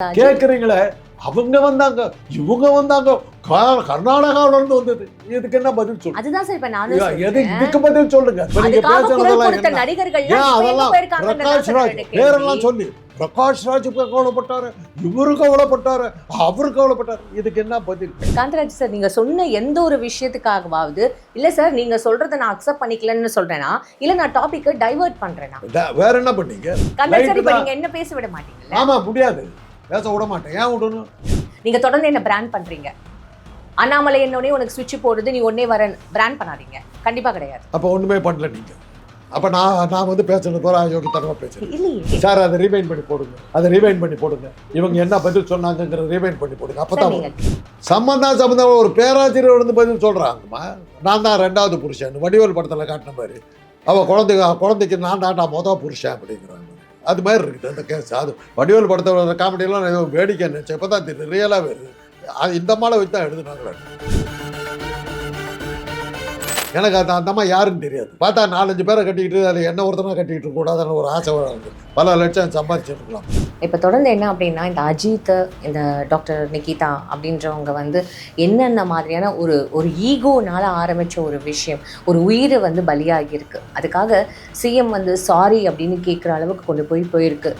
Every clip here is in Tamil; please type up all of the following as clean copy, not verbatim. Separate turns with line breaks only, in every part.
கேக்குறீங்களே, அவங்க வந்தாங்க, இவங்க வந்தாங்க, கர்நாடகாவில இருந்து வந்தது. இதுக்கு என்ன பதில் சொல்லுங்க?
அதுதான் சார் இப்ப நானும்
எது இதுக்கு பதில் சொல்லுங்க. நீங்க பேசுறதெல்லாம் என்ன?
நடிகர்கள்
ஏன் அதெல்லாம் பிரகாஷ் ராஜ் பேரெல்லாம் சொல்லி பிரகாஷ் ராஜ் கவலைப்பட்டாரு, இவரு கவலைப்பட்டாரு, அவரு கவலைப்பட்டாரு. இதுக்கு என்ன பதில்?
காந்தராஜ் சார், நீங்க சொன்ன எந்த ஒரு விஷயத்துக்காகவாவது இல்ல சார் நீங்க சொல்றதை நான் அக்செப்ட் பண்ணிக்கலன்னு சொல்றேனா, இல்ல நான் டாபிக்கை டைவர்ட் பண்றேனா?
வேற என்ன பண்ணீங்க?
காந்தராஜ் சார், இப்ப நீங்க என்ன பேச விட மாட்டீங்கல்ல?
ஆமா, முடியாது, பேச விட மாட்டேன். ஏன் விடணும்?
நீங்க தொடர்ந்து என்ன பிராண்ட் பண்றீங்க. அண்ணாமலை என்னோடனே உனக்கு சுவிட்ச் போடுறது, நீ ஒன்னே வர பிராண்ட் பண்ணாதீங்க. கண்டிப்பா கிடையாது.
அப்ப ஒண்ணுமே பண்ணல நீங்க. அப்ப நான் வந்து பேசுறது போற யோகித்தனமா பேசுறேன்
இல்லையே
சார். அதை ரீவைண்ட் பண்ணி போடுங்க, அதை ரீவைண்ட் பண்ணி போடுங்க. இவங்க என்ன பதில் சொன்னாங்கிறத ரீவைண்ட் பண்ணி போடுங்க. அப்பதான் சம்பந்தம் ஒரு பேராசிரியர் வந்து பதில் சொல்றாங்கம்மா. நான் தான் 2வது புருஷன், வடிவேல் படத்துல காட்டின மாதிரி. அவ குழந்தைக்கு நான் தாண்டா மொதல் புருஷன் அப்படிங்கிறாங்க. அது மாதிரி இருக்குது அந்த கேஸ். அது வடிவேல் படத்தோட காமெடியெல்லாம் ஏதோ வேடிக்கை நினைச்சேன். இப்போ தான் தெரியுது ரியலாகவே இருக்குது. அது இந்த மாலை வச்சு தான் எழுதுனாங்களே. எனக்கு அந்த அம்மா யாருன்னு தெரியாது. பார்த்தா 4-5 பேரை கட்டிக்கிட்டு அது என்ன ஒருத்தனா கட்டிக்கிட்டு கூடாதுன்னு ஒரு ஆசை வராது. பல லட்சம் சம்பாதிச்சிருக்கலாம்.
இப்போ தொடர்ந்து என்ன அப்படின்னா, இந்த அஜித், இந்த டாக்டர் நிகிதா அப்படின்றவங்க வந்து என்னென்ன மாதிரியான ஒரு ஈகோனால ஆரம்பித்த ஒரு விஷயம், ஒரு உயிர் வந்து பலியாகியிருக்கு. அதுக்காக சிஎம் வந்து சாரி அப்படின்னு கேட்குற அளவுக்கு கொண்டு போயிருக்கு.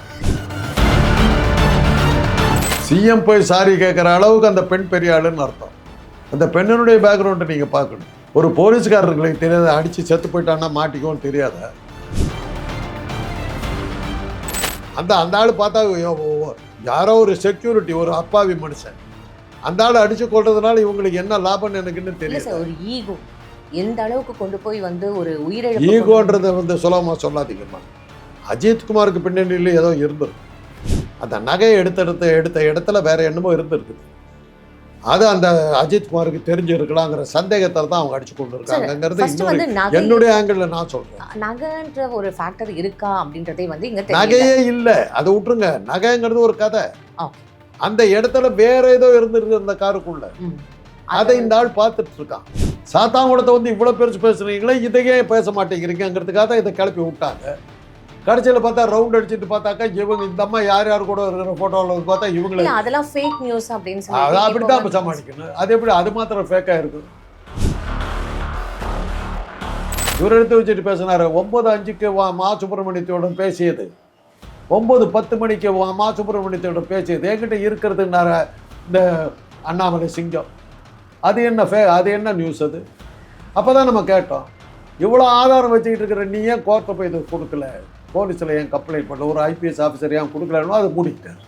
சிஎம் போய் சாரி கேட்குற அளவுக்கு அந்த பெண் பெரிய ஆளுன்னு அர்த்தம். அந்த பெண்ணினுடைய பேக்ரவுண்டை நீங்கள் பார்க்கணும். ஒரு போலீஸ்காரர்களுக்கு தெரியாத, அடித்து செத்து போயிட்டான்னா மாட்டிக்கும்னு தெரியாத அந்த ஆள் பார்த்தா யாரோ ஒரு செக்யூரிட்டி, ஒரு அப்பாவி மனுஷன். அந்த ஆள் அடிச்சு கொள்றதுனால இவங்களுக்கு என்ன லாபம்னு எனக்குன்னு தெரியல.
ஒரு ஈகோ எந்த அளவுக்கு கொண்டு போய் வந்து ஒரு உயிரிழப்பு.
ஈகோன்றதை வந்து சுலபமா சொல்லாதீங்கம்மா. அஜித்குமாருக்கு பின்னணியில் ஏதோ இருந்திருக்கு. அந்த நகையை எடுத்த இடத்துல வேற என்னமோ இருந்திருக்குது. அது அந்த அஜித்குமாருக்கு தெரிஞ்சிருக்கலாங்கிற சந்தேகத்தில் தான் அவங்க அடிச்சு கொண்டு இருக்காங்கிறது என்னுடைய ஆங்கிள் நான் சொல்றேன்.
நகைன்ற ஒரு ஃபேக்டர் இருக்கா அப்படின்றதே வந்து இங்க
நகையே இல்லை, அதை விட்டுருங்க. நகைங்கிறது ஒரு கதை. அந்த இடத்துல வேற ஏதோ இருந்திருக்கு அந்த காருக்குள்ள. அதை இந்த ஆள் பார்த்துட்டு இருக்கான். சாத்தாங்குளத்தை வந்து இவ்வளவு பெருசு பேசுறீங்களே, இதையே பேச மாட்டேங்கிறீங்கிறதுக்காக தான் இதை கிளப்பி விட்டாங்க. கடைசியில் பார்த்தா ரவுண்ட் அடிச்சுட்டு பார்த்தாக்கா இவங்க இந்த அம்மா யார் கூட இருக்கிற போட்டோவில் பார்த்தா இவங்களே
அதெல்லாம் ஃபேக் நியூஸ் அப்படின்னு சொல்லி
அதான் அப்படித்தான் இப்போ சமாளிக்கணும். அது எப்படி அது மாத்திரம் ஃபேக்காக இருக்கும்? இவர் எடுத்து வச்சுட்டு பேசினாரு 9:05க்கு மா சுப்பிரமணியத்தோட பேசியது, 9:10 மணிக்கு மா சுப்பிரமணியத்தோட பேசியது என்கிட்ட இருக்கிறதுனார இந்த அண்ணாமலை சிங்கம். அது என்ன நியூஸ்? அது அப்போ தான் நம்ம கேட்டோம், இவ்வளோ ஆதாரம் வச்சுக்கிட்டு இருக்கிற நீ ஏன் கோர்ட்டை போய் இது கொடுக்கல, போலீஸில் ஏன் கம்ப்ளைண்ட் பண்ணல, ஒரு ஐபிஎஸ் ஆஃபீஸர் ஏன் கொடுக்கலன்னு அதை மூடிட்டார்.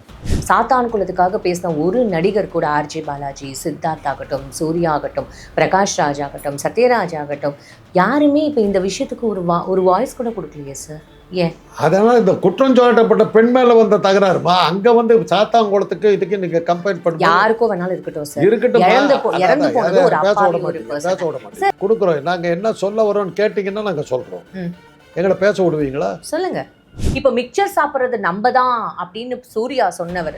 சாத்தான் குலத்துக்காக பேசின ஒரு நடிகர் கூட ஆர்ஜே பாலாஜி, சித்தார்த் ஆகட்டும், சூர்யா ஆகட்டும், பிரகாஷ் ராஜ் ஆகட்டும், சத்யராஜ் ஆகட்டும், யாருமே இப்போ இந்த விஷயத்துக்கு ஒரு வாய்ஸ் கூட கொடுக்கலையே சார். ஏன்? அதனால்
இந்த குற்றம் சாட்டப்பட்ட பெண் மேலே வந்த தகராறுமா அங்கே வந்து சாத்தாங்குளத்துக்கு இதுக்கு நீங்கள் கம்பேர் பண்ணி
யாருக்கோ வேணாலும் இருக்கட்டும் சார்,
இருக்கட்டும்.
பேச விட
மாட்டோம், கொடுக்குறோம். நாங்கள் என்ன சொல்ல வரோம்னு கேட்டிங்கன்னா நாங்கள் சொல்கிறோம். எங்களை பேச விடுவீங்களா?
சொல்லுங்க. இப்போ மிக்சர் சாப்பிட்றது நம்ம தான் அப்படின்னு சூர்யா சொன்னவர்,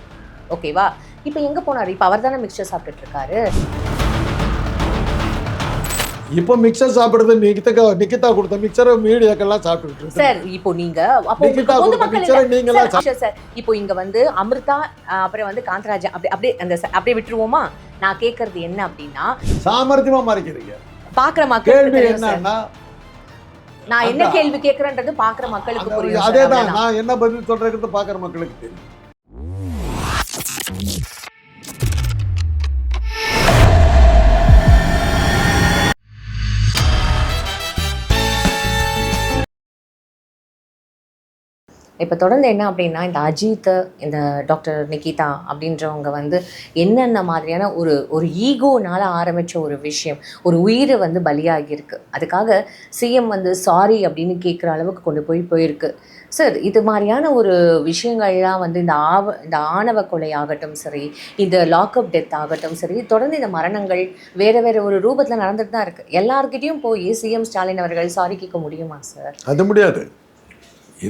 ஓகேவா? இப்போ எங்க போனாரு? இப்போ அவர் தானே மிக்சர் சாப்பிட்டுட்டு இருக்காரு.
இப்போ மிக்சர் சாப்பிடுறது நிகிதா கொடுத்த மிக்சரை மீடியாக்கெல்லாம் சாப்பிட்டு
சார். இப்போ நீங்க சார், இப்போ இங்க வந்து அமிர்தா அப்புறம் வந்து காந்தராஜ் அப்படியே விட்டுருவோமா? நான் கேட்கறது என்ன அப்படின்னா,
சாமர்த்தியமா மறைக்கிறீங்க.
பாக்குற மக்கள்
என்னன்னா,
நான் என்ன கேள்வி கேட்கறேன்றது பாக்குற மக்களுக்கு புரியும்.
அதேதான் நான் என்ன பதில் சொல்றது பாக்குற மக்களுக்கு தெரியும்.
இப்போ தொடர்ந்து என்ன அப்படின்னா, இந்த அஜித், இந்த டாக்டர் நிகிதா அப்படின்றவங்க வந்து என்னென்ன மாதிரியான ஒரு ஈகோனால ஆரம்பித்த ஒரு விஷயம், ஒரு உயிர் வந்து பலியாகியிருக்கு. அதுக்காக சிஎம் வந்து சாரி அப்படின்னு கேட்குற அளவுக்கு கொண்டு போயிருக்கு சார். இது மாதிரியான ஒரு விஷயங்கள்லாம் வந்து இந்த ஆணவ கொலை ஆகட்டும் சரி, இந்த லாக்அப் டெத் ஆகட்டும் சரி, தொடர்ந்து இந்த மரணங்கள் வேறு ஒரு ரூபத்தில் நடந்துட்டு தான் இருக்குது. எல்லார்கிட்டையும் போய் சிஎம் ஸ்டாலின் அவர்கள் சாரி கேட்க முடியுமா சார்?
அது முடியாது.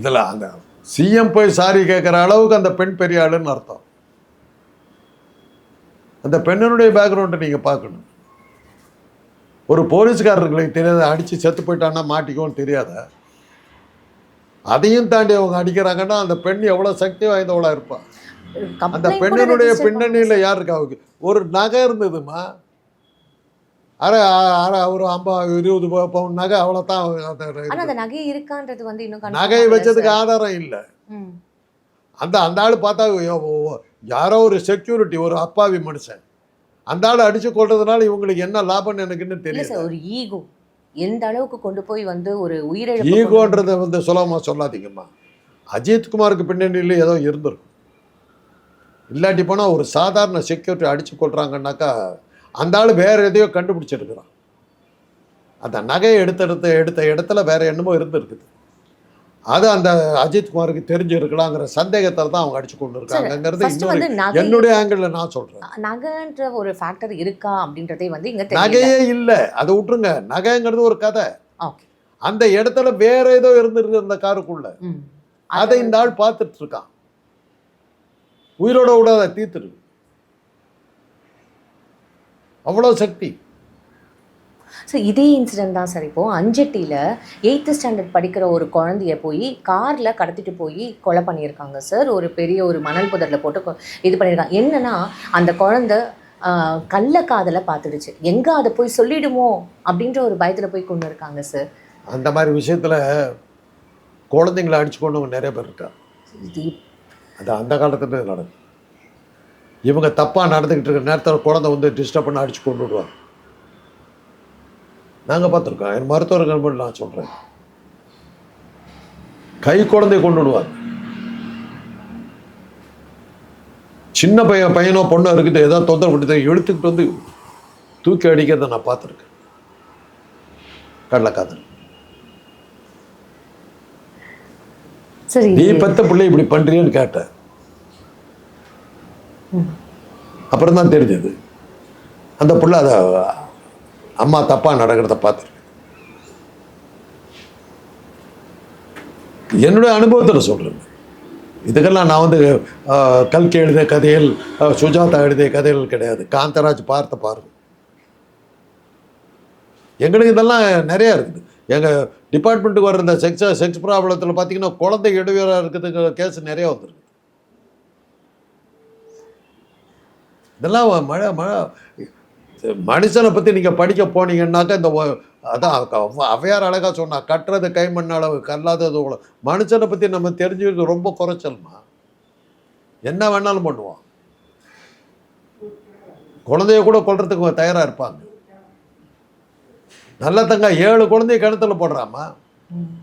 இதில் அந்த சிஎம் போய் சாரி கேட்குற அளவுக்கு அந்த பெண் பெரிய ஆளுன்னு அர்த்தம். அந்த பெண்ணினுடைய பேக்ரவுண்டை நீங்கள் பார்க்கணும். ஒரு போலீஸ்காரர்களுக்கு தெரியாத, அடித்து செத்து போயிட்டான்னா மாட்டிக்கும்னு தெரியாத, அதையும் தாண்டி அவங்க அடிக்கிறாங்கன்னா அந்த பெண் எவ்வளோ சக்தி வாய்ந்தவளாக இருப்பாள். அந்த பெண்ணினுடைய பின்னணியில் யார் இருக்கா? ஒரு நகை இருந்ததுமா, அரை அரை ஒரு 20 பவுன் நகை, அவ்வளோதான்.
அந்த நகை இருக்கான்றது வந்து இன்னும்
நகை வச்சதுக்கு ஆதாரம் இல்லை. அந்த அந்த ஆள் பார்த்தா யாரோ ஒரு செக்யூரிட்டி, ஒரு அப்பாவி மனுஷன், அந்த ஆள் அடிச்சு கொள்றதுனால இவங்களுக்கு என்ன லாபம்னு எனக்கு இன்னும் தெரியல.
ஒரு ஈகோ எந்த அளவுக்கு கொண்டு போய் வந்து ஒரு உயிரிழப்பு.
ஈகோன்றதை வந்து சுலபமா சொல்லாதீங்கம்மா. அஜித்குமாருக்கு பின்னணியில் ஏதோ இருந்திருக்கும். இல்லாட்டி போனால் ஒரு சாதாரண செக்யூரிட்டி அடிச்சு கொள்றாங்கன்னாக்கா அந்த ஆள் வேற எதையோ கண்டுபிடிச்சிருக்கிறான். அந்த நகையை எடுத்த இடத்துல வேற என்னமோ இருந்திருக்குது. அது அந்த அஜித்குமாருக்கு தெரிஞ்சிருக்கலாங்கிற சந்தேகத்தில் தான் அவங்க அடிச்சு கொண்டு இருக்காங்கிறது என்னுடைய ஆங்கிள் நான் சொல்றேன்.
நகைன்ற ஒரு ஃபேக்டர் இருக்கா அப்படின்றதே வந்து இங்க
நகையே இல்லை, அதை விட்டுருங்க. நகைங்கிறது ஒரு கதை. அந்த இடத்துல வேற ஏதோ இருந்திருக்கு அந்த காருக்குள்ள. அதை இந்த ஆள் பார்த்துட்டு இருக்கான். உயிரோட விடாத தீர்த்துருக்கு. அவ்வளோ சக்தி.
ஸோ இதே இன்சிடென்ட் தான் சார். இப்போது அஞ்சட்டியில் 8th ஸ்டாண்டர்ட் படிக்கிற ஒரு குழந்தைய போய் காரில் கடத்திட்டு போய் கொலை பண்ணியிருக்காங்க சார். ஒரு பெரிய ஒரு மணல் புதரில் போட்டு இது பண்ணியிருக்காங்க. என்னன்னா அந்த குழந்தை கள்ளக்காதலை பார்த்துடுச்சு. எங்கே அதை போய் சொல்லிடுமோ அப்படின்ற ஒரு பயத்தில் போய் கொண்டு இருக்காங்க சார்.
அந்த மாதிரி விஷயத்தில் குழந்தைங்களை அடிச்சு கொண்டவங்க நிறைய பேர் இருக்கா. அது அந்த காலத்துல நடக்கும். இவங்க தப்பாக நடந்துக்கிட்டு இருக்கிற நேரத்தில் குழந்தை வந்து டிஸ்டர்ப் பண்ண அடிச்சு கொண்டு விடுவாங்க. நாங்கள் பார்த்துருக்கோம். என் மருத்துவர்கள் நான் சொல்கிறேன், கை குழந்தைய கொண்டு விடுவாங்க. சின்ன பையனோ பொண்ணோ இருக்குது, ஏதாவது தொந்தரவு பண்ணி எடுத்துக்கிட்டு வந்து தூக்கி அடிக்கிறத நான் பார்த்துருக்கேன். கள்ளக்காதல்.
சரி,
நீ பெத்த பிள்ளை இப்படி பண்றியன்னு கேட்டேன். அப்புறம் தான் தெரிஞ்சது அந்த பிள்ளை அதை அம்மா தப்பா நடக்கிறத பார்த்துருக்கு. என்னுடைய அனுபவத்தில் சொல்றேன். இதுக்கெல்லாம் நான் வந்து கல்கி எழுதிய கதைகள், சுஜாதா எழுதிய கதைகள் கிடையாது. காந்தராஜ் பார்த்த பாருங்க. எங்களுக்கு இதெல்லாம் நிறையா இருக்குது. எங்கள் டிபார்ட்மெண்ட்டுக்கு வர இந்த செக்ஸ் ப்ராப்ளத்தில் பார்த்தீங்கன்னா குழந்தை இடையூறாக இருக்கிறதுக்கு கேஸ் நிறையா வந்துருக்கு. இதெல்லாம் மனுஷனை பற்றி நீங்கள் படிக்க போனீங்கன்னாக்கா இந்த அதான் அவையார் அழகாக சொன்னா, கட்டுறது கைமண் அளவு கல்லாதது. மனுஷனை பற்றி நம்ம தெரிஞ்சுக்கிறது ரொம்ப குறைச்சல்மா. என்ன வேணாலும் பண்ணுவான். குழந்தைய கூட கொல்றதுக்கு தயாராக இருப்பாங்க. நல்ல தங்க 7 குழந்தைய கிணத்துல போடுறாமா.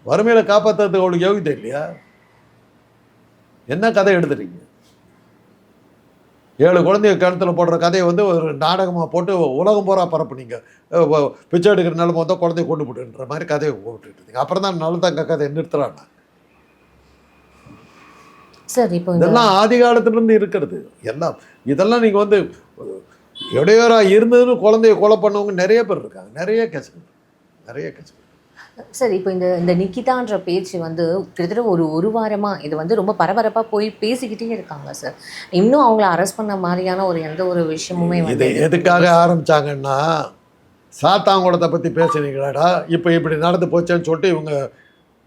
வறுமையில் காப்பாற்றுறதுக்கு அவளுக்கு யோகிதை இல்லையா? என்ன கதை எடுத்துறீங்க? 7 குழந்தைய கிணத்துல போடுற கதையை வந்து ஒரு நாடகமாக போட்டு உலகம் பூரா பரப்புனீங்க. பிச்சை எடுக்கிற நிலைமை வந்தால் குழந்தைய கொண்டு போட்டுன்ற மாதிரி கதையை போட்டுட்டு இருந்தீங்க. அப்புறம் தான் நல்ல தங்க கதையை நிறுத்துறாங்க.
சரி, இப்போ
இதெல்லாம் ஆதி காலத்துலேருந்து இருக்கிறது எல்லாம். இதெல்லாம் நீங்கள் வந்து இடையூறாக இருந்ததுன்னு குழந்தைய கொலை பண்ணவங்க நிறைய பேர் இருக்காங்க. நிறைய கேஸ்.
சார், இப்போ இந்த நிக்கிதான்ற பேச்சு வந்து கிட்டத்தட்ட ஒரு வாரமாக இது வந்து ரொம்ப பரபரப்பாக போய் பேசிக்கிட்டே இருக்காங்க சார். இன்னும் அவங்கள அரெஸ்ட் பண்ண மாதிரியான எந்த ஒரு விஷயமுமே
இது எதுக்காக ஆரம்பித்தாங்கன்னா, சாத்தாங்குளத்தை பற்றி பேசுனீங்களாடா, இப்போ இப்படி நடந்து போச்சேன்னு சொல்லிட்டு இவங்க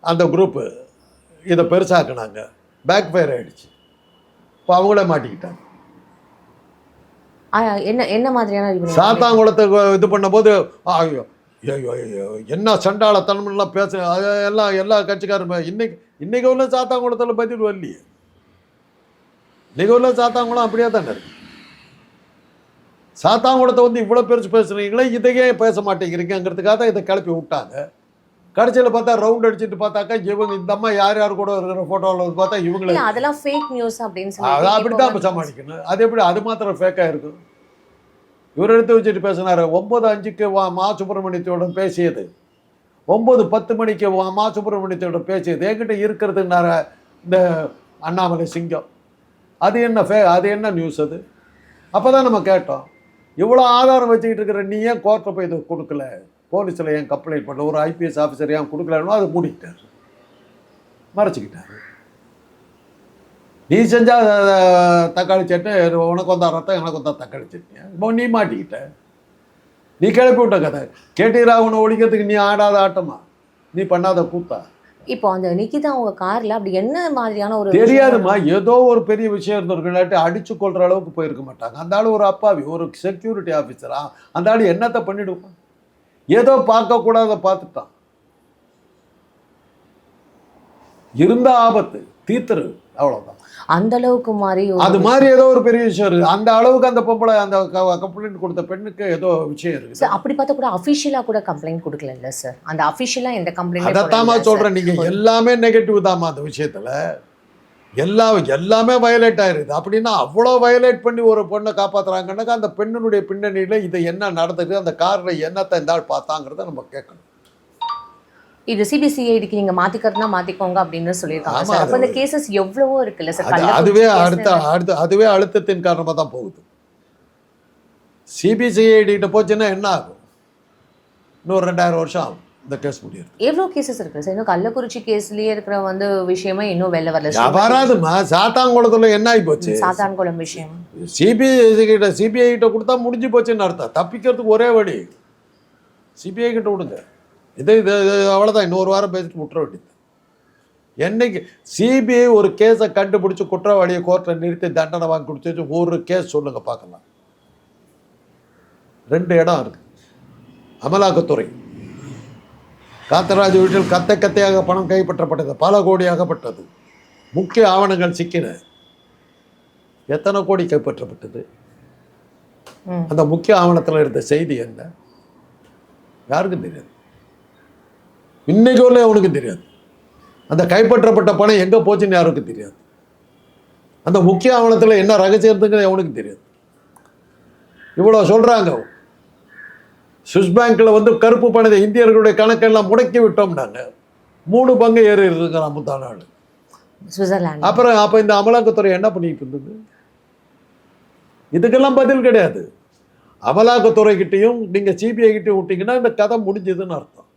அந்த குரூப்பு இதை பெருசாக்குனாங்க. பேக் ஃபயர் ஆகிடுச்சு. இப்போ அவங்களே மாட்டிக்கிட்டாங்க.
என்ன மாதிரியான
சாத்தாங்குளத்தை இது பண்ணும்போது ஐயோ என்ன சண்டாளத்தனம்லாம் பேச எல்லா கட்சிக்காரும் இன்னைக்கு உள்ள சாத்தாங்குளத்தில் பதில் வரலையே. இன்னைக்கு உள்ள சாத்தாங்குளம் அப்படியே தானே இருக்கு. சாத்தாங்குளத்தை வந்து இவ்வளோ பெருசு பேசுறீங்களே, இதையே பேச மாட்டேங்கிறீங்கிறதுக்காக தான் இதை கிளப்பி விட்டாங்க. கடைசியில் பார்த்தா ரவுண்ட் அடிச்சுட்டு பார்த்தாக்கா இவங்க இந்த அம்மா யார் கூட இருக்கிற ஃபோட்டோவில் பார்த்தா இவங்களே
அதெல்லாம் ஃபேக் நியூஸ் அப்படின்னு சொல்லி
அதை அப்படி தான் சமாளிக்கணும். அது எப்படி அது மாத்திரம் ஃபேக்காக இருக்கும்? இவர் எடுத்து வச்சுட்டு பேசினார். 9:05 மா சுப்பிரமணியத்தோடு பேசியது, 9:10 மணிக்கு மா சுப்பிரமணியத்தோடு பேசியது என்கிட்ட இருக்கிறதுனார இந்த அண்ணாமலை சிங்கம். அது என்ன நியூஸ்? அது அப்போ தான் நம்ம கேட்டோம். இவ்வளோ ஆதாரம் வச்சுக்கிட்டு இருக்கிற நீ ஏன் கோர்ட்டில் போய் இது கொடுக்கல, போலீஸில் ஏன் கம்ப்ளைண்ட் பண்ணல, ஒரு IPS ஆஃபீஸர் ஏன் கொடுக்கலன்னு அதை மூடிக்கிட்டார், மறைச்சிக்கிட்டார். நீ செஞ்சா தக்காளி சட்னி, உனக்கு வந்தா ரத்தம், எனக்கு வந்தா தக்காளி சட்னி. இப்போ நீ மாட்டிக்கிட்ட. நீ கிளப்பி விட்ட கதை. கேடி ராகவனை ஒழிக்கிறதுக்கு நீ ஆடாத ஆட்டமா, நீ பண்ணாத கூத்தா?
இப்போ அந்த நிக்கிதா அவங்க கார்ல அப்படி என்ன மாதிரியான ஒரு
தெரியாதுமா, ஏதோ ஒரு பெரிய விஷயம் இருந்திருக்கு, இல்லாட்டி அடிச்சு கொள்ற அளவுக்கு போயிருக்க மாட்டாங்க. அந்த ஆளு ஒரு அப்பாவி, ஒரு செக்யூரிட்டி ஆஃபீஸரா, அந்த ஆளு என்னத்தை பண்ணிடுவான்? ஏதோ பார்க்கக்கூடாத பார்த்துட்டான். இருந்த ஆபத்து தீர்த்துரு, அவ்வளவுதான்.
அந்த அளவுக்கு மாதிரி
அது மாதிரி ஏதோ ஒரு பெரிய விஷயம் இருக்கு. அந்த அளவுக்கு அந்த பொம்பளை அந்த கம்ப்ளைண்ட் கொடுத்த பெண்ணுக்கு ஏதோ விஷயம் இருக்கு
சார். அப்படி பார்த்தா கூட அஃபிஷியலா கூட கம்ப்ளைண்ட் கொடுக்கல இல்ல சார்? அந்த அஃபிஷியலா எந்த கம்ப்ளைண்ட்?
அதைத்தாமா சொல்றேன், நீங்க எல்லாமே நெகட்டிவ் தாமா அந்த விஷயத்துல. எல்லாமே வயலேட் ஆயிருது. அப்படின்னா அவ்வளோ வயலேட் பண்ணி ஒரு பொண்ணை காப்பாத்துறாங்கன்னாக்கா அந்த பெண்ணினுடைய பின்னணியில இது என்ன நடந்தது, அந்த கார்ல என்னத்தை இந்த ஆள் பார்த்தாங்கிறத நம்ம கேட்கணும்.
இது சிபிசிஐடிக்கு நீங்க மாத்திக்கிறதுனா மாத்திக்கோங்க அப்படின்னு சொல்லியிருக்காங்க சார். அப்ப இந்த கேசஸ் எவ்வளவோ இருக்குல்ல சார்?
அதுவே அழுத்தத்தின் காரணமா தான் போகுது. சிபிசிஐடி கிட்ட போச்சுன்னா என்ன ஆகும்? இன்னொரு 2000 வருஷம் ஆகும் இந்த கேஸ் முடியாது.
எவ்வளோ கேசஸ் இருக்கு சார்? இன்னும் கள்ளக்குறிச்சி கேஸ்லயே இருக்கிற விஷயமா இன்னும் வெளில வரல.
வராதுமா, சாத்தான்குளத்துல என்ன ஆகி போச்சு?
சாத்தான்குளம் விஷயம்
சிபிஐ கிட்ட கொடுத்தா முடிஞ்சு போச்சுன்னு அர்த்தம். தப்பிக்கிறதுக்கு ஒரே வழி சிபிஐ கிட்ட விடுங்க. இது அவ்வளோதான். இன்னொரு வாரம் பேசிட்டு விட்டுற வேண்டியது. என்னைக்கு சிபிஐ ஒரு கேஸை கண்டுபிடிச்சி குற்றவாளியை கோர்ட்டில் நிறுத்தி தண்டனை வாங்கி கொடுத்து ஒரு கேஸ் சொல்லுங்க பார்க்கலாம். 2 இடம் இருக்கு. அமலாக்கத்துறை, காத்தராஜ் வீட்டில் கத்தையாக பணம் கைப்பற்றப்பட்டது, பல கோடி ஆகப்பட்டது, முக்கிய ஆவணங்கள் சிக்கின. எத்தனை கோடி கைப்பற்றப்பட்டது? அந்த முக்கிய ஆவணத்தில் இருந்த செய்தி என்ன? யாருக்கும் தெரியாது. இன்னைக்கு வரல அவனுக்கு தெரியாது. அந்த கைப்பற்றப்பட்ட பணம் எங்கே போச்சுன்னு யாருக்கும் தெரியாது. அந்த முக்கிய ஆவணத்தில் என்ன ரகசியம் இருந்துங்கிறது அவனுக்கு தெரியாது. இவ்வளோ சொல்கிறாங்க. சுவிஸ் பேங்க்கில் கருப்பு பணத்தை இந்தியர்களுடைய கணக்கெல்லாம் முடக்கி விட்டோம்னாங்க. 3 பங்கு ஏறி இருக்கிறான் முத்தானாள்
சுவிட்சர்லாந்து.
அப்போ இந்த அமலாக்கத்துறை என்ன பண்ணிட்டு இருந்தது? இதுக்கெல்லாம் பதில் கிடையாது. அமலாக்கத்துறை கிட்டையும் நீங்கள் சிபிஐ கிட்டையும் விட்டீங்கன்னா இந்த கதை முடிஞ்சதுன்னு அர்த்தம்.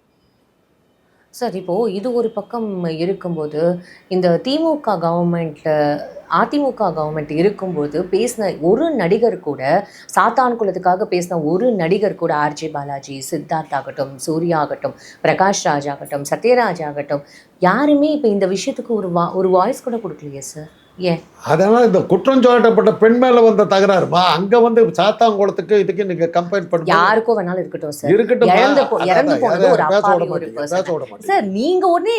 சார், இப்போது இது ஒரு பக்கம் இருக்கும்போது இந்த திமுக கவர்மெண்ட்டில் அதிமுக கவர்மெண்ட் இருக்கும்போது பேசின ஒரு நடிகர் கூட, சாத்தான்குளத்துக்காக பேசின ஒரு நடிகர் கூட, ஆர்ஜே பாலாஜி, சித்தார்த் ஆகட்டும், சூர்யா ஆகட்டும், பிரகாஷ் ராஜ் ஆகட்டும், சத்யராஜ் ஆகட்டும், யாருமே இப்போ இந்த விஷயத்துக்கு ஒரு வாய்ஸ் கூட கொடுக்கலையே சார். ஏன்?
அதனால் இந்த குற்றம் சாட்டப்பட்ட பெண் மேலே வந்த தகராறுமா அங்கே சாத்தான்குளத்துக்கு இதுக்கு நீங்கள் கம்பேர் பண்ணி
யாருக்கும் வேணாலும் இருக்கட்டும் சார்.
இருக்கட்டும்.
இறந்து போனது ஒரு அப்பாவி ஒரு பர்சன் சார். நீங்க உடனே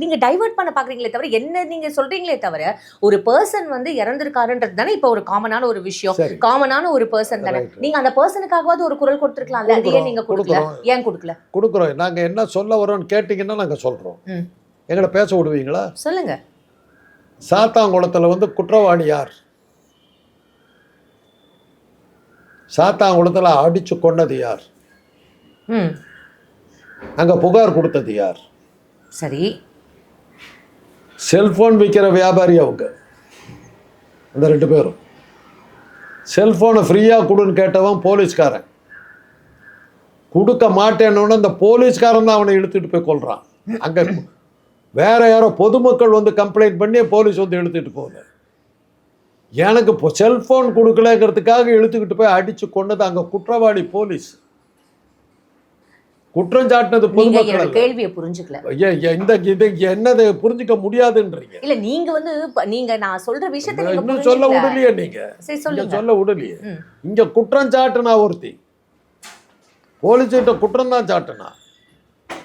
நீங்க டைவர்ட் பண்ண பாக்குறீங்களே தவிர என்ன நீங்க சொல்றீங்களே தவிர ஒரு பர்சன் இறந்திருக்காருன்றது தானே இப்போ ஒரு காமனான ஒரு விஷயம். காமனான ஒரு பர்சன் தானே. நீங்க அந்த பர்சனுக்காகவாவது ஒரு குரல் கொடுத்துருக்கலாம்ல. அது ஏன் நீங்க கொடுக்கல? ஏன் கொடுக்கல? கொடுக்குறோம்.
நாங்க என்ன சொல்ல வரோம்னு கேட்டீங்கன்னா நாங்க சொல்றோம். எங்களை பேச விடுவீங்களா?
சொல்லுங்க.
சாத்தான்குளத்தில் குற்றவாளி யார்? சாத்தான்குளத்தில் அடிச்சு கொன்னது யார்? அங்க புகார் கொடுத்தது யார்?
சரி.
செல்போன் விற்கிற வியாபாரி அவங்க, அந்த 2 பேரும். செல்போனை ஃப்ரீயா கொடுன்னு கேட்டவன் போலீஸ்காரன். கொடுக்க மாட்டேன்னு அந்த போலீஸ்காரன் தான் அவனை இழுத்துட்டு போய் கொல்றான். அங்க வேற யாரோ பொதுமக்கள் கம்ப்ளைண்ட் பண்ணி போலீஸ் எடுத்துட்டு போகல. எனக்கு இப்போ செல்போன் கொடுக்கலங்கிறதுக்காக இழுத்துக்கிட்டு போய் அடிச்சு கொண்டது அங்க குற்றவாளி போலீஸ். குற்றம் சாட்டினது பொதுமக்கள்.
கேள்வியை புரிஞ்சுக்கல.
என்னது புரிஞ்சுக்க முடியாதுன்றீங்க?
இல்ல நீங்க நான் சொல்ற விஷயத்தை
இன்னும் சொல்ல விடலையே. நீங்க சொல்ல விடலையே. இங்க குற்றம் சாட்டுனா ஒருத்தி போலீஸ் கிட்ட குற்றம் தான் சாட்டுனா.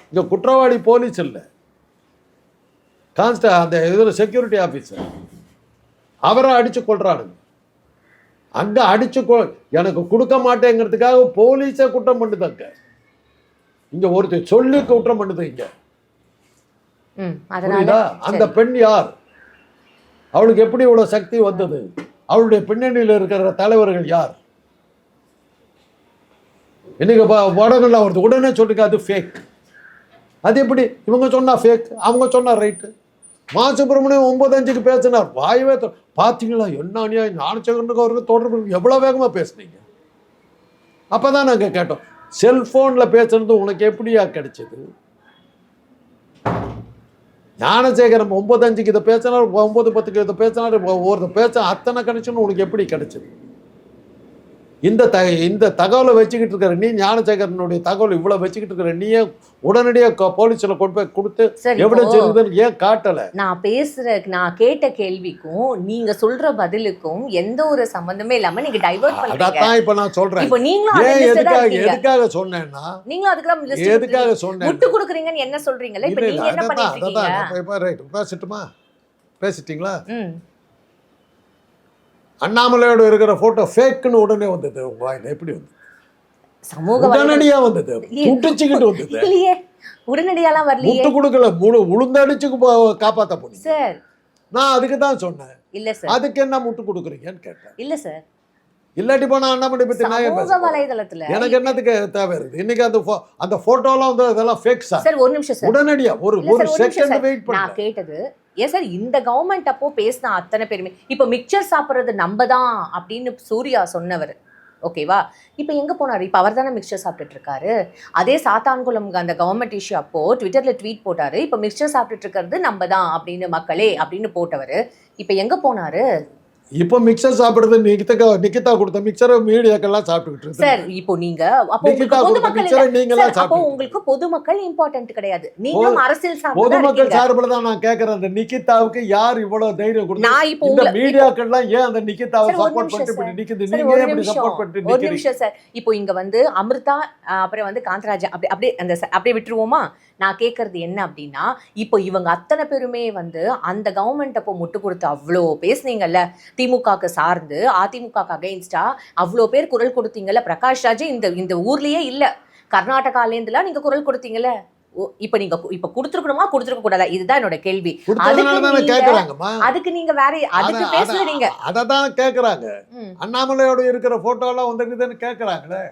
இங்க குற்றவாளி போலீஸ் இல்லை, அந்த இதில் செக்யூரிட்டி ஆஃபீஸர். அவரை அடிச்சு கொள்றானுங்க. அங்க அடிச்சு எனக்கு கொடுக்க மாட்டேங்கிறதுக்காக போலீஸை குற்றம் பண்ணுதாங்க. இங்க ஒருத்தர் சொல்லி குற்றம் பண்ணுது. இங்க அந்த பெண் யார்? அவளுக்கு எப்படி இவ்வளவு சக்தி வந்தது? அவளுடைய பின்னணியில் இருக்கிற தலைவர்கள் யார்? இன்னைக்கு உடனே வருது, உடனே சொல்லுங்க அது ஃபேக். அது எப்படி? இவங்க சொன்னா ஃபேக், அவங்க சொன்னா ரைட்டு. மா சுப்பிரமணியம் 9:05 பேசினார். வாயவே பார்த்தீங்களா என்ன அநியாயம்? ஞானசேகரனுக்கு அவருக்கு தொடர்பு எவ்வளோ வேகமாக பேசுனீங்க. அப்போ தான் நாங்கள் கேட்டோம், செல்ஃபோனில் பேசுறது உனக்கு எப்படியா கிடைச்சது? ஞானசேகரன் 9:05 இதை பேசினார், 9:10 இதை பேசினார், ஒருத்தர் பேச அத்தனை கனெக்ஷன் உனக்கு எப்படி கிடைச்சது? இந்த தகவலை வச்சுக்கிட்டு இருக்கிற நீ, ஞானசேகரனுடைய தகவல் இவ்வளவு வச்சுக்கிட்டு இருக்கிற நீயே உடனடியாக போலீஸ்ல கொண்டு போய் கொடுத்து எவிடன்ஸ் இருக்குதுன்னு ஏன் காட்டல?
நான் கேட்ட கேள்விக்கும் நீங்க சொல்ற பதிலுக்கும் எந்த ஒரு சம்பந்தமே இல்லாம நீங்க டைவர்ட் பண்றீங்க.
அதான் இப்ப நான் சொல்றேன்.
இப்போ நீங்களும்
ஏன் எதுக்காக சொன்னேன்னா,
நீங்களும் அதுக்கு
எதுக்காக சொன்னேன்,
முட்டு கொடுக்குறீங்கன்னு என்ன சொல்றீங்கல? இப்போ நீங்க என்ன பண்ணிட்டு இருக்கீங்க?
இப்ப ரைட், பேசிட்டுமா? பேசிட்டீங்களா? அண்ணாமலையோட இருக்கிற போட்டோ ஃபேக்னு உடனே வந்தது உங்க வாயில. எப்படி வந்தது?
சமூக
உடனடியா வந்தது, முட்டுச்சுக்கிட்டு வந்தது.
இல்லையே, உடனடியாலாம் வரலையே.
முட்டு கொடுக்கல, உளுந்தடிச்சு காப்பாத்த போனீங்க
சார்.
நான் அதுக்கு தான் சொன்னேன்.
இல்ல சார்,
அதுக்கு என்ன முட்டு கொடுக்குறீங்கன்னு கேட்டேன்.
இல்ல சார்,
இல்லாட்டி போனா அண்ணாமலை பத்தி
சமூக வலைதளத்துல
எனக்கு என்னத்துக்கு தேவை இருக்கு? இன்னைக்கு அந்த போட்டோலாம் வந்து அதெல்லாம் ஃபேக் சார்.
சார் ஒரு நிமிஷம் சார்,
உடனடியா ஒரு செகண்ட் வெயிட் பண்ணு.
நான் கேட்டது ஏன் சார், இந்த கவர்மெண்ட் அப்போ பேசின அத்தனை பேருமே இப்போ மிக்சர் சாப்பிட்றது நம்ம தான் அப்படின்னு சூர்யா சொன்னவர், ஓகேவா? இப்போ எங்கே போனார்? இப்போ அவர் தானே மிக்சர் சாப்பிட்டுட்டு இருக்காரு. அதே சாத்தான்குளம் அந்த கவர்மெண்ட் இஷ்யூ அப்போ ட்விட்டரில் ட்வீட் போட்டார், இப்போ மிக்சர் சாப்பிட்டுட்டு இருக்கிறது நம்ம தான் அப்படின்னு மக்களே அப்படின்னு போட்டவர் இப்போ எங்கே போனார்?
இப்போ மிக்சர் சாப்பிடுறது நிகிதா கொடுத்த மிக்சரை மீடியாக்கெல்லாம் சாப்பிட்டுக்கிட்டு இருக்கு
சார். இப்போ நீங்க அப்போ உங்களுக்கு பொதுமக்கள் இம்பார்ட்டன்ட் கிடையாது, நீங்களும் அரசியல் சார்பு.
பொதுமக்கள் சார்பில் தான் நான் கேட்கறேன். அந்த நிகிதாவுக்கு யார் இவ்வளவு தைரியம் கொடுத்தா?
நான் இப்போ
இந்த மீடியாக்கெல்லாம் ஏன் அந்த நிகிதாவை சப்போர்ட் பண்ணிட்டு நிக்குது? நீங்க எப்படி சப்போர்ட் பண்ணிட்டு
ஒரு நிமிஷம் சார். இப்போ இங்க வந்து அமிர்தா அப்புறம் வந்து காந்தராஜா அப்படியே விட்டுருவோமா? நான் கேட்கறது என்ன அப்படின்னா, இப்போ இவங்க அத்தனை பேருமே வந்து அந்த கவர்மெண்ட் அப்போ முட்டு கொடுத்து அவ்வளோ பேசுனீங்கல்ல, திமுகக்கு சார்ந்து அதிமுகக்கு அகைன்ஸ்டா அவ்வளோ பேர் குரல் கொடுத்தீங்கல்ல. பிரகாஷ் ராஜ் இந்த ஊர்லயே இல்ல, கர்நாடகாலேருந்துலாம் நீங்க குரல் கொடுத்தீங்கல்ல. இப்ப நீங்க இப்ப கொடுத்துருக்கணுமா கொடுத்துருக்க கூடாதா? இதுதான் என்னோட கேள்வி. அதுக்கு நீங்க வேற அதுக்கு பேசல, நீங்க
அததான் கேக்குறாங்க. அண்ணாமலையோட இருக்கிற போட்டோ எல்லாம் வந்துருக்குதுன்னு கேக்குறாங்களே.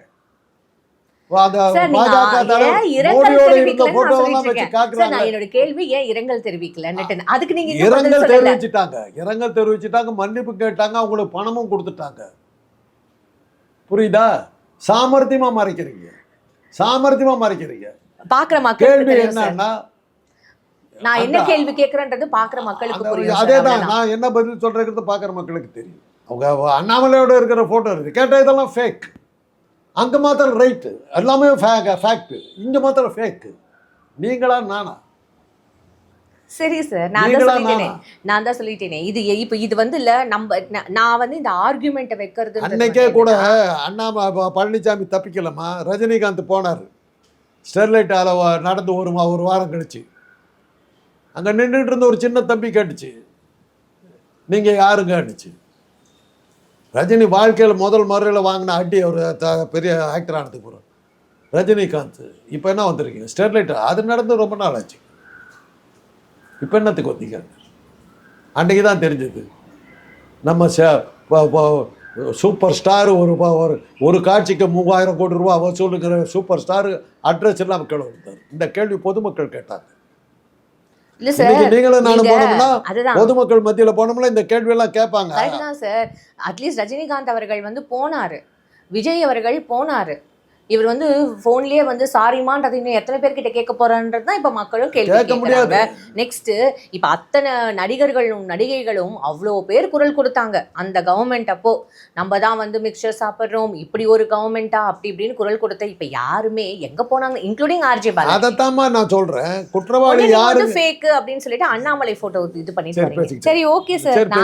என்னோட கேள்வி ஏன் இரங்கல் தெரிவிக்கல? அதுக்கு நீங்க
இரங்கல் தெரிவிச்சுட்டாங்க, மன்னிப்பு கேட்டாங்க, அவங்களுக்கு பணமும் கொடுத்துட்டாங்க. புரியுதா? சாமர்த்தியமா மறைக்கிறீங்க.
பாக்குற மக்கள்
கேள்வி என்னன்னா,
நான் என்ன கேள்வி கேட்கறேன்றது பாக்குற மக்களுக்கு புரியும்.
அதேதான் நான் என்ன பதில் சொல்றது பாக்குற மக்களுக்கு தெரியும். அவங்க அண்ணாமலையோட இருக்கிற போட்டோ இருக்கு, கேட்ட இதெல்லாம் ஃபேக். அங்கே மாத்திரம் ரைட்டு, எல்லாமே ஃபேக்ட். இங்கே மாத்திரம் ஃபேக்கு. நீங்களா நானா?
சரி சார், நான் தான் சொல்லிட்டேனே. இது வந்து இல்ல, நான் வந்து இந்த ஆர்குமெண்ட்டை வைக்கிறது.
அன்னைக்கே கூட பழனிசாமி தப்பிக்கலமா, ரஜினிகாந்த் போனார் ஸ்டெர்லைட் நடந்து ஒரு வாரம் கழிச்சு. அங்கே நின்றுட்டு இருந்த ஒரு சின்ன தம்பி கேட்டுச்சு, நீங்கள் யாருங்க அடிச்சு. ரஜினி வாழ்க்கையில் முதல் முறையில் வாங்கின அடி, ஒரு பெரிய ஆக்டர் ஆனதுக்கு போகிறோம் ரஜினிகாந்த். இப்போ என்ன வந்திருக்கீங்க? ஸ்டெர்லைட் அது நடந்து ரொம்ப நாள் ஆச்சு. இப்போ என்னத்துக்கு வந்தீங்க? அன்றைக்கி தான் தெரிஞ்சது நம்ம சூப்பர் ஸ்டார் ஒரு காட்சிக்கு 3000 கோடி ரூபா வசூலுங்கிற சூப்பர் ஸ்டார் அட்ரஸ் எல்லாம் கேள்வி வந்தார். இந்த கேள்வி பொதுமக்கள் கேட்டாங்க. நீங்களும் நானும் போனோம்னா, பொதுமக்கள் மத்தியில போனோம்னா இந்த கேள்வி எல்லாம் கேட்பாங்க.
சார், அட்லீஸ்ட் ரஜினிகாந்த் அவர்கள் வந்து போனாரு, விஜய் அவர்கள் போனாரு. இவர் வந்து போன்லயே வந்து சாரிமான்றது இன்னும் எத்தனை பேர்கிட்ட கேட்க போறான்றது தான் இப்ப மக்களும் கேள்வி கேட்கறாங்க. நெக்ஸ்ட் இப்ப அத்தனை நடிகர்களும் நடிகைகளும் அவ்வளோ பேர் குரல் கொடுத்தாங்க அந்த கவர்மெண்ட் அப்போ. நம்ம தான் வந்து மிக்சர் சாப்பிட்றோம், இப்படி ஒரு கவர்மெண்டா அப்படி இப்படின்னு குரல் கொடுத்த இப்ப யாருமே எங்க போனாங்க, இன்க்ளூடிங் ஆர்ஜே பாலாஜி.
அதைத்தான் நான் சொல்றேன், குற்றவாளி யாரு
ஃபேக் அப்படின்னு சொல்லிட்டு அண்ணாமலை போட்டோ இது பண்ணிட்டு. சரி ஓகே சார்,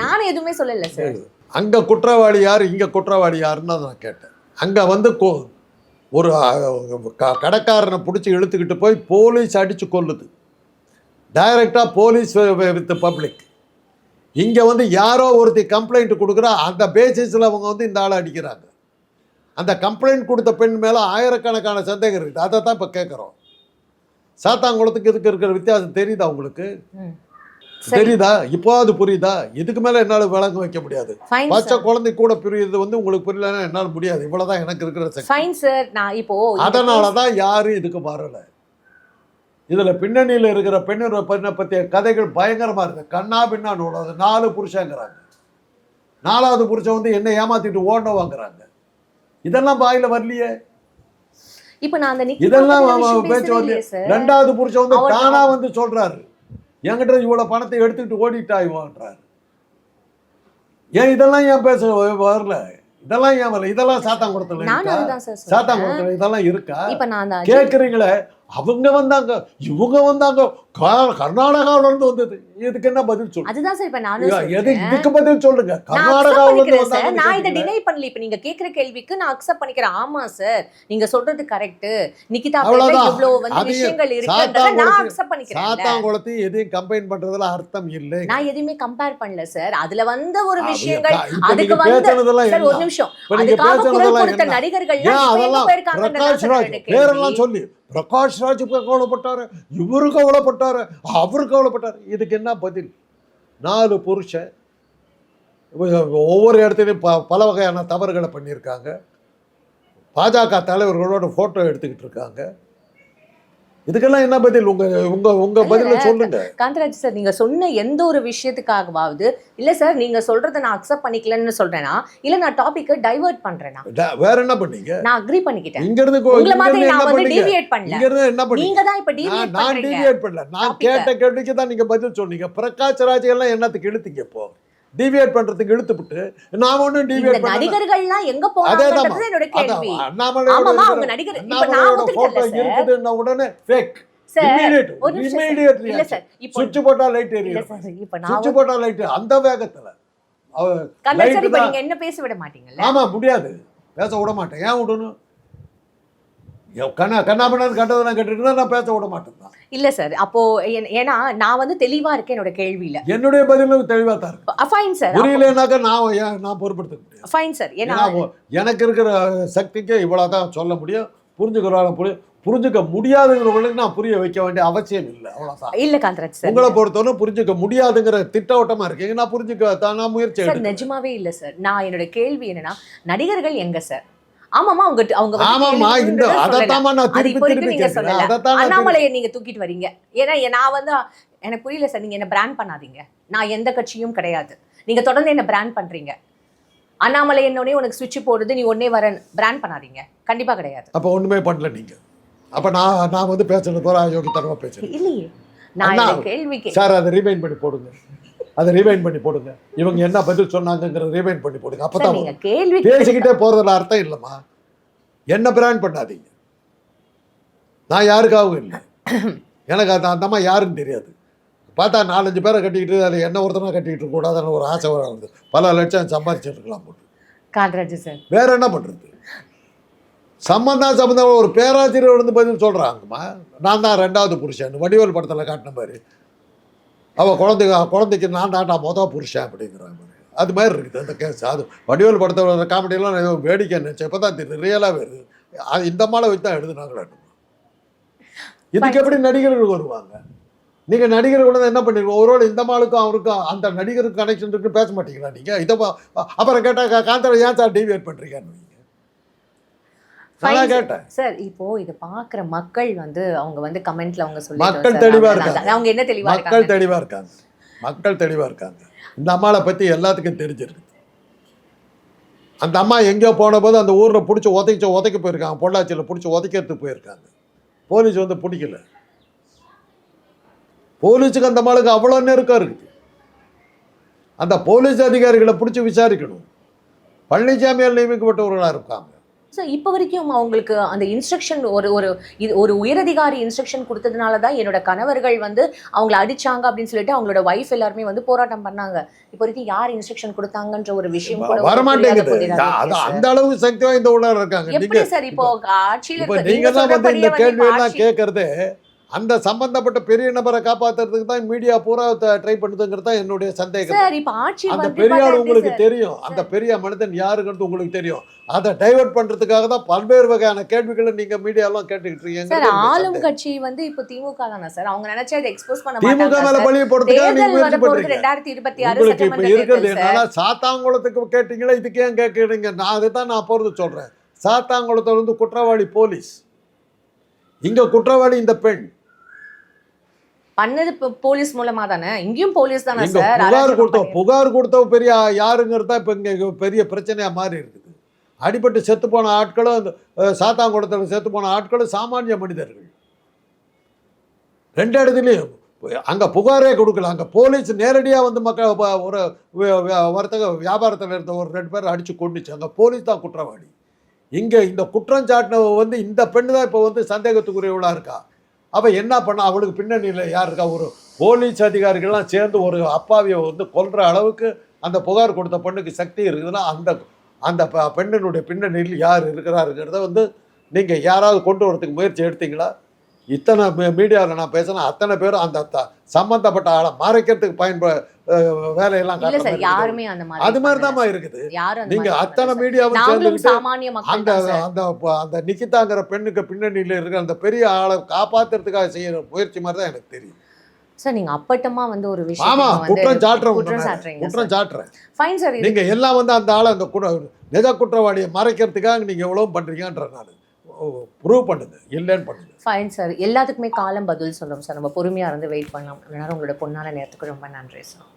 நானும் எதுவுமே சொல்லல சார்.
அங்கே குற்றவாளி யார், இங்கே குற்றவாளி யாருன்னு நான் கேட்டேன். அங்கே வந்து ஒரு கடைக்காரனை பிடிச்சி இழுத்துக்கிட்டு போய் போலீஸ் அடித்து கொல்லுது, டைரெக்டாக போலீஸ் வித் பப்ளிக். இங்கே வந்து யாரோ ஒருத்தி கம்ப்ளைண்ட் கொடுக்குறா, அந்த பேசிஸில் அவங்க வந்து இந்த ஆளை அடிக்கிறாங்க. அந்த கம்ப்ளைண்ட் கொடுத்த பெண் மேலே ஆயிரக்கணக்கான சந்தேகம் இருக்குது. அதை தான் இப்போ கேட்குறோம். சாத்தாங்குளத்துக்கு இதுக்கு இருக்கிற வித்தியாசம் தெரியுதா உங்களுக்கு? தெரியுதா? இப்போ அது புரியுதா? இதுக்கு மேல என்னால விளங்க வைக்க முடியாது. பச்சை குழந்தை கூட புரியுது வந்து உங்களுக்கு புரியலன்னா என்னால முடியாது. இவ்வளவுதான் எனக்கு இருக்கிற சக்தி. அதனாலதான் யாரும் இதுக்கு வரல. இதுல பின்னணியில இருக்கிற பெண்ணை பத்திய கதைகள் பயங்கரமா இருக்கு. கண்ணா பின்னா நூலாது 4 புருஷங்கிறாங்க. 4வது புருஷன் வந்து என்ன ஏமாத்திட்டு ஓட வாங்குறாங்க. இதெல்லாம் வாயில வரலையே.
இப்ப நான்
இதெல்லாம் பேச்சு வந்து 2வது புருஷன் வந்து தானா வந்து சொல்றாரு, என்கிட்ட இவ்வளவு பணத்தை எடுத்துக்கிட்டு ஓடிட்டாய்வான்றாரு. ஏன் இதெல்லாம் ஏன் பேச வரல? இதெல்லாம் ஏன் வரல? இதெல்லாம் சாத்தாங்குளத்துல
நானும்
இருக்கா?
அதுதான் சார் சொல்றேன்.
சாத்தாங்குளத்துல இதெல்லாம் இருக்கா?
இப்ப நான் அந்த
கேக்குறீங்களே, அவங்க வந்தாங்க, இவங்க வந்தாங்க, கர்நாடகாவில இருந்து வந்தது. இதுக்கு என்ன பதில் சொல்லுங்க?
அதுதான் சார் இப்ப நானும்
எது இதுக்கு பதில் சொல்லுங்க.
நான்
கர்நாடகாவில இருந்து
சார்
வந்தாங்க.
நான் இதை டினை பண்ணல. இப்ப நீங்க கேக்குற கேள்விக்கு நான் அக்செப்ட் பண்ணிக்கிறேன். ஆமா சார் நீங்க சொல்றது கரெக்ட். நிகிதா பேர்ல
அவ்வளவுதான்.
இவ்வளவு வந்து
அதையும்
விஷயங்கள் இருக்குன்றத நான் அக்செப்ட் பண்ணிக்கிறேன்.
சாத்தாங்குளத்தையும் எதையும் கம்பைன் பண்றதுல அர்த்தம் இல்லை.
நான் எதுவுமே கம்பேர் பண்ணல சார். அதுல வந்த ஒரு
அது
விஷயங்கள்
இப்ப
அதுக்கு
நீங்க
வந்து
பேசுனதெல்லாம்
சார் ஒரு
என்ன?
நிமிஷம்.
இப்ப நீங்க
அதுக்காக குரல்
பேசுனதெல்லாம்
கொடுத்த
என்ன?
நடிகர்கள்
ஏன் அதெல்லாம்
போயிருக்காங்க.
பிரகாஷ் ராஜ் பேரெல்லாம் சொல்லி பிரகாஷ் ராஜ் கவலைப்பட்டாரு, இவரு கவலைப்பட்டாரு, அவரு கவலைப்பட்டாரு. இதுக்கு என்ன பதில்? 4 புருஷன் ஒவ்வொரு இடத்துலையும் பல வகையான தவறுகளை பண்ணியிருக்காங்க. பாஜக தலைவர்களோட போட்டோ எடுத்துக்கிட்டு இருக்காங்க. இதுக்கெல்லாம் என்ன பதில்? உங்க உங்க உங்க பதில சொல்லுங்க.
காந்தராஜ் சார் நீங்க சொன்ன எந்த ஒரு விஷயத்துக்காகவாவது இல்ல சார் நீங்க சொல்றதை நான் அக்செப்ட் பண்ணிக்கலன்னு சொல்றேனா இல்ல நான் டாபிக்கை டைவர்ட் பண்றேனா?
வேற என்ன பண்ணீங்க?
நான் அக்ரி பண்ணிக்கிட்டேன்.
இங்க இருந்து
உங்கள மாதிரி நான் வந்து டீவியேட் பண்ணல.
இங்க இருந்து என்ன பண்ணீங்க?
நீங்க தான் இப்ப டீவியேட்
நான்
பண்றீங்க.
டீவியேட் பண்ணல. நான் கேட்ட கேள்விக்கு தான் நீங்க பதில் சொன்னீங்க. பிரகாஷ் ராஜ் எல்லாம் என்னத்துக்கு இழுத்தீங்க? இப்போ டீவியேட் பண்றதுக்கு இழுத்துவிட்டு நான் ஒண்ணும் டீவியேட் பண்ணல.
நடிகர்கள்லாம் எங்க போனாங்கன்றது என்னோட கேள்வி. ஆமாமா அவங்க நடிகர் இப்ப நான்
போட்டோ
ஒத்துக்கிட்டேன்
இருக்குதுன்னா உடனே ஃபேக்.
சார்
இமிடியேட்
ஒரு நிமிஷம்
இமிடியேட்
இல்ல சார் இப்போ
சுவிட்ச் போட்டா லைட்
இல்ல
எரியும்.
சார் இப்போ
சுவிட்ச்
நான்
போட்டா லைட் அந்த வேகத்துல
கண்டா சார் இப்போ நீங்க என்ன பேச விட மாட்டீங்கல்ல?
ஆமா முடியாது. பேச விட மாட்டேன். ஏன் விடணும்? கண்ணாமண்ணன் கண்டதெல்லாம் கேட்டுட்டு நான் பேச விட மாட்டேன் தான்.
இல்ல சார் அப்போ ஏன்னா நான் வந்து தெளிவா இருக்கேன் என்னோட கேள்வியில.
என்னுடைய பதிலும் தெளிவா தான் இருக்கு.
Fine sir.
புரியலனாக்க நான் பொறுப்படுத்த முடியாது.
Fine sir. ஏன்னா
எனக்கு இருக்கிற சக்திக்கு இவ்வளவுதான் சொல்ல முடியும். புரிஞ்சுக்க முடியாதுங்கிறவங்களுக்கு நான் புரிய வைக்க வேண்டிய அவசியம் இல்லை. அவ்வளவுதான்.
இல்ல காந்தராஜ் சார்
உங்களை பொறுத்தவரை புரிஞ்சுக்க முடியாதுங்கிற திட்டவட்டமா இருக்கு. நான் புரிஞ்சுக்க நான் முயற்சி
சார்
எடுக்கிறேன்.
நிஜமாவே இல்ல சார். நான் என்னோட கேள்வி என்னன்னா நடிகர்கள் எங்க சார்? ஆமாமா அவங்க
ஆமாமா இந்த அதத்தாமா நான் திருப்பி கேட்கிறேன். அதத்தான்
அண்ணாமலையை நீங்க தூக்கிட்டு வரீங்க. ஏன்னா நான் வந்து எனக்கு புரியல சார். நீங்க என்ன பிராண்ட் பண்ணாதீங்க. நான் எந்த கட்சியும் கிடையாது. நீங்க தொடர்ந்து என்ன பிராண்ட் பண்றீங்க. அண்ணாமலை என்னோடனே உனக்கு சுவிட்ச் போடுது நீ ஒன்னே வர பிராண்ட் பண்ணாதீங்க. கண்டிப்பா கிடையாது.
அப்ப ஒண்ணுமே பண்ணல நீங்க. அப்ப நான் வந்து பேசுறது போற யோகித்தனமா பேசுறேன்
இல்லையே. நான் கேள்விக்கு
சார் அதை ரீவைண்ட் பண்ணி போடுங்க. அதை ரீவைண்ட் பண்ணி போடுங்க. இவங்க என்ன பதில் சொன்னாங்கங்கறத ரீவைண்ட் பண்ணி போடுங்க. அப்பதான்
நீங்க கேள்வி
பேசிக்கிட்டே போறதுல அர்த்தம் இல்லம்மா. என்ன பிராண்ட் பண்ணாதீங்க. நான் யாருக்காகவும் இல்லை. எனக்கு அந்த அம்மா யாருன்னு தெரியாது. பார்த்தா 4-5 பேரை கட்டிக்கிட்டு அதை என்ன ஒருத்தனா கட்டிக்கிட்டு இருக்க கூடாதுன்னு ஒரு ஆசை வருது. பல லட்சம் சம்பாதிச்சுட்டு இருக்கலாம் போட்டு.
காந்தராஜ் சார்
வேற என்ன பண்றது? சம்பந்தம் ஒரு பேராசிரியர் வந்து பதில் சொல்றாங்கம்மா. நான் தான் 2வது புருஷன். வடிவேல் படத்துல காட்டின மாதிரி அவள் குழந்தைக்கு நான் தாண்டா புருஷன் அப்படிங்கிறாங்க. அது மாதிரி இருக்குது அந்த கேஸ். அது வடிவேல் படத்தோட காமெடியெல்லாம் நான் வேடிக்கை நினச்சேன். இப்போ தான் தெரியுது ரியலாகவே இருக்குது. அது இந்த மாலை வச்சு தான் எழுதுனாங்களா? இதுக்கு எப்படி நடிகர்கள் வருவாங்க? நீங்கள் நடிகர் கூட என்ன பண்ணிருக்கோம்? ஒருவேளை இந்த மாலுக்கும் அவருக்கும் அந்த நடிகருக்கு கனெக்ஷன் இருக்குன்னு பேச மாட்டீங்களா நீங்கள்? இதை அப்புறம் கேட்டால் காந்தரா ஏன் சார் டீவியேட் பண்ணுறீங்கன்னு நான் கேட்டேன்
சார். இப்போ இதை பார்க்குற மக்கள் வந்து அவங்க வந்து கமெண்ட்ல அவங்க சொல்லி
மக்கள் தெளிவாக இருக்காங்க.
அவங்க என்ன தெளிவாக
மக்கள் தெளிவாக இருக்காங்க. மக்கள் தெளிவாக இருக்காங்க. இந்த அம்மாவை பற்றி எல்லாத்துக்கும் தெரிஞ்சிருக்கு. அந்த அம்மா எங்கேயோ போன போது அந்த ஊரில் பிடிச்சி உதைக்க போயிருக்காங்க. பொள்ளாச்சியில் பிடிச்சி உதைக்கிறதுக்கு போயிருக்காங்க. போலீஸ் வந்து பிடிக்கல. போலீஸுக்கு அந்த அம்மாளுக்கு அவ்வளோ நெருக்கம் இருக்குது. அந்த போலீஸ் அதிகாரிகளை பிடிச்சி விசாரிக்கணும். பழனிசாமியால் நியமிக்கப்பட்டவர்களாக இருக்காங்க.
ஸோ இப்போ வரைக்கும் அவங்களுக்கு அந்த இன்ஸ்ட்ரக்ஷன் ஒரு உயரதிகாரி இன்ஸ்ட்ரக்ஷன் கொடுத்ததுனால தான் என்னோட கணவர்கள் வந்து அவங்கள அடிச்சாங்க அப்படின்னு சொல்லிட்டு அவங்களோட வைஃப் எல்லாருமே வந்து போராட்டம் பண்ணாங்க. இப்போ வரைக்கும் யார் இன்ஸ்ட்ரக்ஷன் கொடுத்தாங்கன்ற ஒரு விஷயம் கூட
வரமாட்டேங்குது. அந்த அளவுக்கு சக்தி வாய்ந்த உள்ளார இருக்காங்க.
எப்படி சார் இப்போ ஆட்சியில்
நீங்க தான் வந்து இந்த கேள்வி எல்லாம் கேட்கறது அந்த சம்பந்தப்பட்ட பெரிய நபரை காப்பாத்துறதுக்கு தான் மீடியா பூரா ட்ரை பண்ணுதுங்கிறது தான் என்னுடைய சந்தேகம்.
சார் இப்போ ஆட்சி
அந்த பெரிய ஆள் உங்களுக்கு தெரியும். அந்த பெரிய மனிதன் யாருங்கிறது உங்களுக்கு தெரியும். அதை டைவர்ட் பண்றதுக்காக தான் பல்வேறு வகையான கேள்விகளை நீங்க மீடியாலாம் கேட்டுக்கிட்டு இருக்கீங்க.
சார் ஆளும் கட்சி வந்து இப்போ திமுக தானே சார். அவங்க நினைச்சா இதை எக்ஸ்போஸ் பண்ண மாட்டாங்க.
திமுக மேல பழிய போடுறதுக்காக நீங்க முயற்சி பண்றீங்க.
2026
உங்களுக்கு இப்ப இருக்கிறது என்னன்னா சாத்தாங்குளத்துக்கு கேட்டீங்களா? இதுக்கு ஏன் கேட்குறீங்க? நான் அதை தான் நான் போறது சொல்றேன். சாத்தாங்குளத்துல வந்து குற்றவாளி போலீஸ், இங்க குற்றவாளி இந்த பெண்.
பண்ணது போலீஸ் மூலமா தானே. இங்கேயும் போலீஸ் தானே
இங்க
சார்.
புகார் கொடுத்த பெரிய யாருங்கிறதா இப்ப இங்க பெரிய பிரச்சனையா மாறி இருக்குது. அடிபட்டு செத்து போன ஆட்களும் சாத்தாங்குளத்தில் செத்து போன ஆட்களும் சாமானிய மனிதர்கள். 2 இடத்துலையும் அங்கே புகாரே கொடுக்கல. அங்கே போலீஸ் நேரடியாக வந்து மக்கள் ஒரு வர்த்தக வியாபாரத்தில் இருந்த ஒரு 2 பேர் அடித்து கொண்டுச்சு. அங்கே போலீஸ் தான் குற்றவாளி. இங்கே இந்த குற்றம் சாட்டினவ வந்து இந்த பெண்ணு தான் இப்போ வந்து சந்தேகத்துக்குரியவளாக இருக்கா. அவள் என்ன பண்ணா, அவளுக்கு பின்னணியில் யார் இருக்கா? ஒரு போலீஸ் அதிகாரிகள்லாம் சேர்ந்து ஒரு அப்பாவியை வந்து கொல்ற அளவுக்கு அந்த புகார் கொடுத்த பெண்ணுக்கு சக்தி இருக்குதுன்னா அந்த பெண்ணினுடைய பின்னணியில் யார் இருக்கிறாருங்கிறத வந்து நீங்கள் யாராவது கொண்டு வரதுக்கு முயற்சி எடுத்தீங்களா? இத்தனை மீடியாவில் நான் பேசினா அத்தனை பேரும் அந்த சம்மந்தப்பட்ட ஆளை மறைக்கிறதுக்கு வேலையெல்லாம்
இல்ல சார், யாருமே அந்த மாதிரி
அது மாதிரி தான் இருக்குது.
யாரும் அந்த
நீங்க
மாதிரி
அத்தனை
பண்ணல சார்.
மீடியாவும்
நாங்களும்
சேர்ந்துக்கிட்டு
சாமானிய மக்கள்
அந்த
தான் சார்.
அந்த அந்த நிக்கிதாங்கிற பெண்ணுக்கு பின்னணியில் இருக்கிற அந்த பெரிய ஆளை காப்பாத்துறதுக்காக செய்யற முயற்சி மாதிரி தான் எனக்கு தெரியும்.
சார் நீங்க அப்பட்டமா வந்து ஒரு
ஆமா,
விஷயம்
குற்றம் சாட்டுறேன்,
குற்றம் சாட்டுறீங்க.
குற்றம் சாட்டுறேன்.
Fine sir.
நீங்க எல்லாம் வந்து அந்த ஆளை அந்த நிஜ குற்றவாளியை மறைக்கிறதுக்காக நீங்க எவ்வளவு பண்றீங்கன்ற நான் ப்ரூவ் பண்ணுங்க, இல்லைன்னு பண்ணுங்க.
Fine sir. எல்லாத்துக்குமே காலம் பதில் சொல்றோம் சார். நம்ம பொறுமையா இருந்து வெயிட் பண்ணலாம். அதனால உங்களோட பொன்னான நேரத்துக்கு ரொம்ப நன்றி சார்.